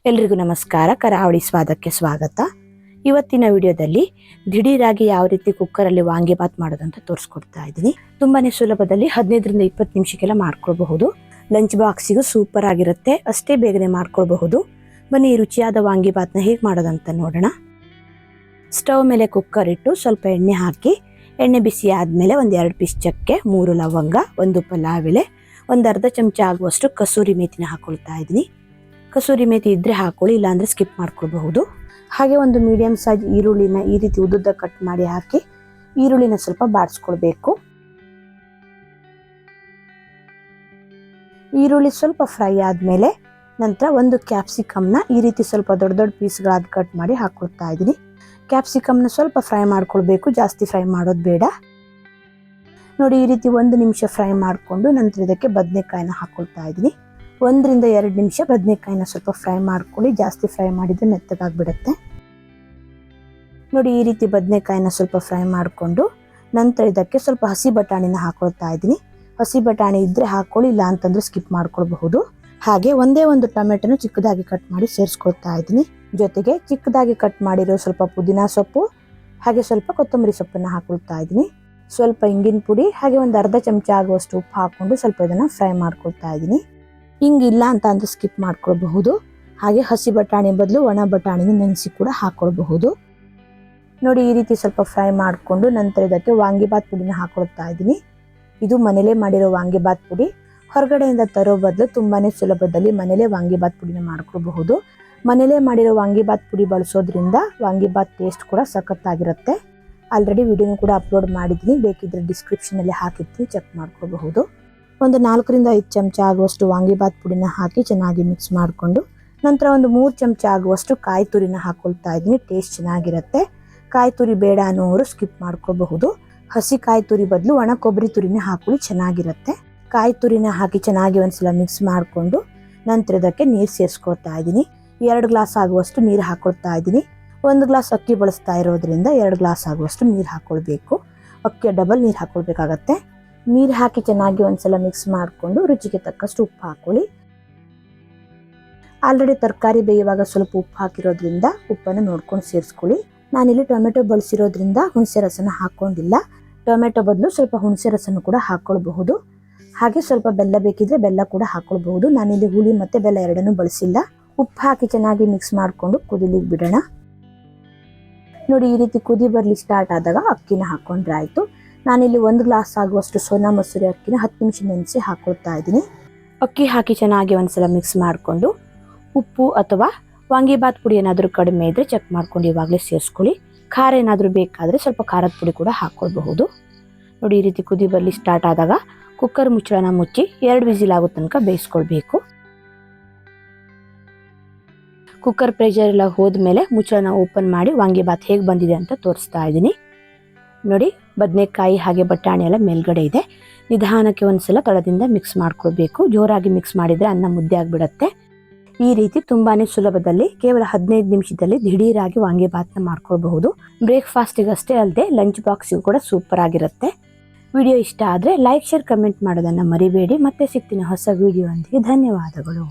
ಎಲ್ರಿಗೂ ನಮಸ್ಕಾರ. ಕರಾವಳಿ ಸ್ವಾದಕ್ಕೆ ಸ್ವಾಗತ. ಇವತ್ತಿನ ವಿಡಿಯೋದಲ್ಲಿ ದಿಢೀರಾಗಿ ಯಾವ ರೀತಿ ಕುಕ್ಕರಲ್ಲಿ ವಾಂಗಿಬಾತ್ ಮಾಡೋದಂತ ತೋರಿಸ್ಕೊಡ್ತಾ ಇದ್ದೀನಿ. ತುಂಬಾನೇ ಸುಲಭದಲ್ಲಿ 15 ರಿಂದ 20 ನಿಮಿಷಕ್ಕೆಲ್ಲ ಮಾಡ್ಕೊಳ್ಬಹುದು. ಲಂಚ್ ಬಾಕ್ಸಿಗೂ ಸೂಪರ್ ಆಗಿರುತ್ತೆ, ಅಷ್ಟೇ ಬೇಗನೆ ಮಾಡ್ಕೊಳ್ಬಹುದು. ಬನ್ನಿ ರುಚಿಯಾದ ವಾಂಗಿಬಾತ್ನ ಹೇಗೆ ಮಾಡೋದಂತ ನೋಡೋಣ. ಸ್ಟವ್ ಮೇಲೆ ಕುಕ್ಕರ್ ಇಟ್ಟು ಸ್ವಲ್ಪ ಎಣ್ಣೆ ಹಾಕಿ, ಎಣ್ಣೆ ಬಿಸಿ ಆದಮೇಲೆ 1-2 ಪೀಸ್ ಚಕ್ಕೆ, 3 ಲವಂಗ, 1 ಪಲಾವ್ ಎಲೆ, 1 ಅರ್ಧ ಚಮಚ ಆಗುವಷ್ಟು ಕಸೂರಿ ಮೇಥಿನ ಹಾಕೊಳ್ತಾ ಇದ್ದೀನಿ. ಕಸೂರಿ ಮೇಥಿ ಇದ್ರೆ ಹಾಕೊಳ್ಳಿ, ಇಲ್ಲಾಂದ್ರೆ ಸ್ಕಿಪ್ ಮಾಡ್ಕೊಳ್ಬಹುದು. ಹಾಗೆ ಒಂದು ಮೀಡಿಯಂ ಸೈಜ್ ಈರುಳ್ಳಿನ ಈ ರೀತಿ ಉದ್ದುದ್ದ ಕಟ್ ಮಾಡಿ ಹಾಕಿ ಈರುಳ್ಳಿನ ಸ್ವಲ್ಪ ಬಾಡಿಸ್ಕೊಳ್ಬೇಕು. ಈರುಳ್ಳಿ ಸ್ವಲ್ಪ ಫ್ರೈ ಆದಮೇಲೆ ನಂತರ 1 ಕ್ಯಾಪ್ಸಿಕಮ್ನ ಈ ರೀತಿ ಸ್ವಲ್ಪ ದೊಡ್ಡ ದೊಡ್ಡ ಪೀಸ್ಗಳಾದ ಕಟ್ ಮಾಡಿ ಹಾಕೊಳ್ತಾ ಇದ್ದೀನಿ. ಕ್ಯಾಪ್ಸಿಕಮ್ನ ಸ್ವಲ್ಪ ಫ್ರೈ ಮಾಡ್ಕೊಳ್ಬೇಕು, ಜಾಸ್ತಿ ಫ್ರೈ ಮಾಡೋದು ಬೇಡ. ನೋಡಿ, ಈ ರೀತಿ 1 ನಿಮಿಷ ಫ್ರೈ ಮಾಡಿಕೊಂಡು ನಂತರ ಇದಕ್ಕೆ ಬದನೆಕಾಯಿನ ಹಾಕೊಳ್ತಾ ಇದ್ದೀನಿ. 1 ರಿಂದ 2 ನಿಮಿಷ ಬದನೆಕಾಯಿನ ಸ್ವಲ್ಪ ಫ್ರೈ ಮಾಡ್ಕೊಳ್ಳಿ, ಜಾಸ್ತಿ ಫ್ರೈ ಮಾಡಿದ್ರೆ ಮೆತ್ತಗಾಗ್ಬಿಡುತ್ತೆ. ನೋಡಿ, ಈ ರೀತಿ ಬದನೆಕಾಯಿನ ಸ್ವಲ್ಪ ಫ್ರೈ ಮಾಡಿಕೊಂಡು ನಂತರ ಇದಕ್ಕೆ ಸ್ವಲ್ಪ ಹಸಿ ಬಟಾಣಿನ ಹಾಕೊಳ್ತಾ ಇದ್ದೀನಿ. ಹಸಿ ಬಟಾಣಿ ಇದ್ರೆ ಹಾಕೊಳ್ಳಿ, ಇಲ್ಲ ಅಂತಂದ್ರೆ ಸ್ಕಿಪ್ ಮಾಡ್ಕೊಳ್ಬಹುದು. ಹಾಗೆ ಒಂದೇ ಒಂದು ಟೊಮೆಟೊನ ಚಿಕ್ಕದಾಗಿ ಕಟ್ ಮಾಡಿ ಸೇರಿಸ್ಕೊಳ್ತಾ ಇದ್ದೀನಿ. ಜೊತೆಗೆ ಚಿಕ್ಕದಾಗಿ ಕಟ್ ಮಾಡಿರೋ ಸ್ವಲ್ಪ ಪುದೀನ ಸೊಪ್ಪು ಹಾಗೆ ಸ್ವಲ್ಪ ಕೊತ್ತಂಬರಿ ಸೊಪ್ಪನ್ನ ಹಾಕೊಳ್ತಾ ಇದ್ದೀನಿ. ಸ್ವಲ್ಪ ಇಂಗಿನ ಪುಡಿ ಹಾಗೆ 1 ಅರ್ಧ ಚಮಚ ಆಗುವಷ್ಟು ಉಪ್ಪು ಹಾಕೊಂಡು ಸ್ವಲ್ಪ ಇದನ್ನ ಫ್ರೈ ಮಾಡ್ಕೊಳ್ತಾ ಇದ್ದೀನಿ. ಹಿಂಗಿಲ್ಲ ಅಂತ ಅಂದ್ರೆ ಸ್ಕಿಪ್ ಮಾಡ್ಕೊಳ್ಬಹುದು. ಹಾಗೆ ಹಸಿ ಬಟಾಣಿ ಬದಲು ಒಣ ಬಟಾಣಿನ ನೆನೆಸಿ ಕೂಡ ಹಾಕೊಳ್ಬಹುದು. ನೋಡಿ, ಈ ರೀತಿ ಸ್ವಲ್ಪ ಫ್ರೈ ಮಾಡಿಕೊಂಡು ನಂತರ ಇದಕ್ಕೆ ವಾಂಗಿಬಾತ್ ಪುಡಿನ ಹಾಕೊಳ್ತಾ ಇದ್ದೀನಿ. ಇದು ಮನೇಲೆ ಮಾಡಿರೋ ವಾಂಗಿಬಾತ್ ಪುಡಿ. ಹೊರಗಡೆಯಿಂದ ತರೋ ಬದಲು ತುಂಬಾನೇ ಸುಲಭದಲ್ಲಿ ಮನೇಲೆ ವಾಂಗಿಬಾತ್ ಪುಡಿನ ಮಾಡ್ಕೊಳ್ಬಹುದು. ಮನೇಲೆ ಮಾಡಿರೋ ವಾಂಗಿಬಾತ್ ಪುಡಿ ಬಳಸೋದ್ರಿಂದ ವಾಂಗಿಬಾತ್ ಟೇಸ್ಟ್ ಕೂಡ ಸಖತ್ತಾಗಿರುತ್ತೆ. ಆಲ್ರೆಡಿ ವಿಡಿಯೋನು ಕೂಡ ಅಪ್ಲೋಡ್ ಮಾಡಿದ್ದೀನಿ, ಬೇಕಿದ್ರೆ ಡಿಸ್ಕ್ರಿಪ್ಷನ್ ಅಲ್ಲಿ ಹಾಕಿರ್ತೀನಿ, ಚೆಕ್ ಮಾಡ್ಕೊಳ್ಬಹುದು. ಒಂದು 4 ರಿಂದ 5 ಚಮಚ ಆಗುವಷ್ಟು ವಾಂಗಿಬಾತ್ ಪುಡಿನ ಹಾಕಿ ಚೆನ್ನಾಗಿ ಮಿಕ್ಸ್ ಮಾಡಿಕೊಂಡು ನಂತರ 3 ಚಮಚ ಆಗುವಷ್ಟು ಕಾಯಿ ತುರಿನ ಹಾಕೊಳ್ತಾ ಇದ್ದೀನಿ. ಟೇಸ್ಟ್ ಚೆನ್ನಾಗಿರುತ್ತೆ. ಕಾಯಿ ತುರಿ ಬೇಡ ಅನ್ನೋರು ಸ್ಕಿಪ್ ಮಾಡ್ಕೋಬಹುದು. ಹಸಿ ಕಾಯಿ ತುರಿ ಬದಲು ಒಣ ಕೊಬ್ಬರಿ ತುರಿನ ಹಾಕೊಳ್ಳಿ, ಚೆನ್ನಾಗಿರುತ್ತೆ. ಕಾಯಿ ತುರಿನ ಹಾಕಿ ಚೆನ್ನಾಗಿ ಒಂದ್ಸಲ ಮಿಕ್ಸ್ ಮಾಡಿಕೊಂಡು ನಂತರ ಇದಕ್ಕೆ ನೀರು ಸೇರಿಸ್ಕೊಳ್ತಾ ಇದ್ದೀನಿ. 2 ಗ್ಲಾಸ್ ಆಗುವಷ್ಟು ನೀರು ಹಾಕೊಳ್ತಾ ಇದ್ದೀನಿ. 1 ಗ್ಲಾಸ್ ಅಕ್ಕಿ ಬಳಸ್ತಾ ಇರೋದ್ರಿಂದ 2 ಗ್ಲಾಸ್ ಆಗುವಷ್ಟು ನೀರು ಹಾಕೊಳ್ಬೇಕು. ಅಕ್ಕಿ ಡಬಲ್ ನೀರು ಹಾಕೊಳ್ಬೇಕಾಗತ್ತೆ. ನೀರು ಹಾಕಿ ಚೆನ್ನಾಗಿ ಒಂದ್ಸಲ ಮಿಕ್ಸ್ ಮಾಡಿಕೊಂಡು ರುಚಿಗೆ ತಕ್ಕಷ್ಟು ಉಪ್ಪು ಹಾಕೊಳ್ಳಿ. ಆಲ್ರೆಡಿ ತರಕಾರಿ ಬೇಯುವಾಗ ಸ್ವಲ್ಪ ಉಪ್ಪು ಹಾಕಿರೋದ್ರಿಂದ ಉಪ್ಪನ್ನು ನೋಡ್ಕೊಂಡು ಸೇರಿಸ್ಕೊಳ್ಳಿ. ನಾನಿಲ್ಲಿ ಟೊಮೆಟೊ ಬಳಸಿರೋದ್ರಿಂದ ಹುಣಸೆ ರಸನ ಹಾಕೊಂಡಿಲ್ಲ. ಟೊಮೆಟೊ ಬದಲು ಸ್ವಲ್ಪ ಹುಣಸೆ ರಸನ ಕೂಡ ಹಾಕೊಳ್ಬಹುದು. ಹಾಗೆ ಸ್ವಲ್ಪ ಬೆಲ್ಲ ಬೇಕಿದ್ರೆ ಬೆಲ್ಲ ಕೂಡ ಹಾಕೊಳ್ಬಹುದು. ನಾನಿಲ್ಲಿ ಹುಳಿ ಮತ್ತೆ ಬೆಲ್ಲ ಎರಡನ್ನೂ ಬಳಸಿಲ್ಲ. ಉಪ್ಪು ಹಾಕಿ ಚೆನ್ನಾಗಿ ಮಿಕ್ಸ್ ಮಾಡಿಕೊಂಡು ಕುದಿಲಿಕ್ಕೆ ಬಿಡೋಣ. ನೋಡಿ, ಈ ರೀತಿ ಕುದಿ ಬರ್ಲಿ ಸ್ಟಾರ್ಟ್ ಆದಾಗ ಅಕ್ಕಿನ ಹಾಕೊಂಡ್ರೆ ಆಯ್ತು. ನಾನಿಲ್ಲಿ 1 ಗ್ಲಾಸ್ ಆಗುವಷ್ಟು ಸೋನಾ ಮಸೂರಿ ಅಕ್ಕಿನ 10 ನಿಮಿಷ ನೆನೆಸಿ ಹಾಕೊಳ್ತಾ ಇದ್ದೀನಿ. ಅಕ್ಕಿ ಹಾಕಿ ಚೆನ್ನಾಗಿ ಒಂದ್ಸಲ ಮಿಕ್ಸ್ ಮಾಡಿಕೊಂಡು ಉಪ್ಪು ಅಥವಾ ವಾಂಗಿಬಾತ್ ಪುಡಿ ಏನಾದರೂ ಕಡಿಮೆ ಇದ್ರೆ ಚೆಕ್ ಮಾಡ್ಕೊಂಡು ಇವಾಗಲೇ ಸೇರಿಸ್ಕೊಳ್ಳಿ. ಖಾರ ಏನಾದರೂ ಬೇಕಾದರೆ ಸ್ವಲ್ಪ ಖಾರದ ಪುಡಿ ಕೂಡ ಹಾಕೊಳ್ಬಹುದು. ನೋಡಿ, ಈ ರೀತಿ ಕುದಿ ಬರ್ಲಿ ಸ್ಟಾರ್ಟ್ ಆದಾಗ ಕುಕ್ಕರ್ ಮುಚ್ಚಳನ ಮುಚ್ಚಿ 2 ವಿಸಿಲ್ ಆಗೋ ತನಕ ಬೇಯಿಸ್ಕೊಳ್ಬೇಕು. ಕುಕ್ಕರ್ ಪ್ರೆಷರ್ ಎಲ್ಲ ಹೋದ್ಮೇಲೆ ಮುಚ್ಚಳನ ಓಪನ್ ಮಾಡಿ ವಾಂಗಿಬಾತ್ ಹೇಗೆ ಬಂದಿದೆ ಅಂತ ತೋರಿಸ್ತಾ ಇದ್ದೀನಿ. ನೋಡಿ, ಬದನೆಕಾಯಿ ಹಾಗೆ ಬಟಾಣಿ ಎಲ್ಲ ಮೇಲ್ಗಡೆ ಇದೆ. ನಿಧಾನಕ್ಕೆ ಒಂದ್ಸಲ ತಳದಿಂದ ಮಿಕ್ಸ್ ಮಾಡ್ಕೊಳ್ಬೇಕು. ಜೋರಾಗಿ ಮಿಕ್ಸ್ ಮಾಡಿದ್ರೆ ಅನ್ನ ಮುದ್ದೆ ಆಗಿಬಿಡತ್ತೆ. ಈ ರೀತಿ ತುಂಬಾನೇ ಸುಲಭದಲ್ಲಿ ಕೇವಲ 15 ನಿಮಿಷದಲ್ಲಿ ದಿಢೀರಾಗಿ ವಾಂಗಿಬಾತ್ನ ಮಾಡ್ಕೊಳ್ಬಹುದು. ಬ್ರೇಕ್ಫಾಸ್ಟಿಗೆ ಅಷ್ಟೇ ಅಲ್ಲದೆ ಲಂಚ್ ಬಾಕ್ಸಿಗೂ ಕೂಡ ಸೂಪರ್ ಆಗಿರುತ್ತೆ. ವಿಡಿಯೋ ಇಷ್ಟ ಆದರೆ ಲೈಕ್, ಶೇರ್, ಕಮೆಂಟ್ ಮಾಡೋದನ್ನು ಮರಿಬೇಡಿ. ಮತ್ತೆ ಸಿಗ್ತೀನಿ ಹೊಸ ವಿಡಿಯೋ ಒಂದಿಗೆ. ಧನ್ಯವಾದಗಳು.